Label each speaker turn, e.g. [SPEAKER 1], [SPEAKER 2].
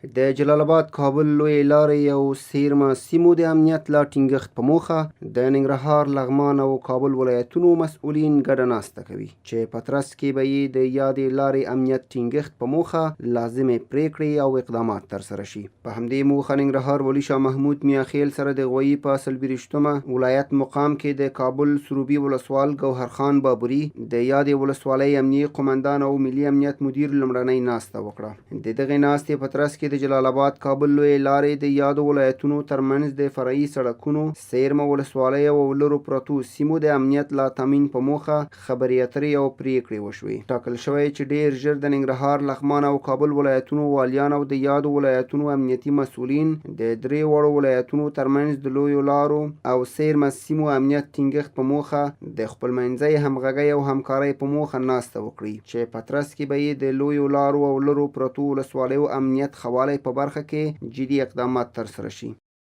[SPEAKER 1] د جلال آباد کابل لوی لارې او څیرمه سیمو د امنیت لا ټینګښت په موخه د ننګرهار، لغمان او کابل ولایتونو مسؤلین ګډه ناسته کوي چې په ترڅ کې به یې د یادې لارې امنیت ټینګښت په موخه لازمې پریکړې او اقدامات ترسره شي. په همدې موخه ننګرهار والي شاه محمود میاخیل سره د غویي په 24 ولایت مقام کې د کابل سروبي ولسوال ګوهر خان بابري د یادې ولسوالۍ امنیي قومندان او ملي امنیت مدیر لومړنۍ ناسته وکړه. د دغې ناستې په ترڅ کې د جلال آباد کابل لوی لارې د یادو ولایتونو ترمنځ د فرعي سړکونو، څیرمه ولسوالۍ او لرو پرتو سیمو د امنیت لا تامین په موخه خبرې اترې او پریکړې وشوې. ټاکل شوی چې ډیر ژر د ننګرهار، لغمان او کابل ولایتونو والیان او د یادو ولایتونو امنیتي مسؤلین د درې وړو ولایتونو ترمنځ د لویو لارو او څیرمه سیمو امنیت ټینګښت په موخه د خپلمنځي همغږۍ او همکارۍ په موخه ناسته وکړي چې په ترڅ کې به یې د لویو لارو او لرو پرتو ولسوالیو امنیت ښه په برخه کې جدي اقدامات ترسره شي.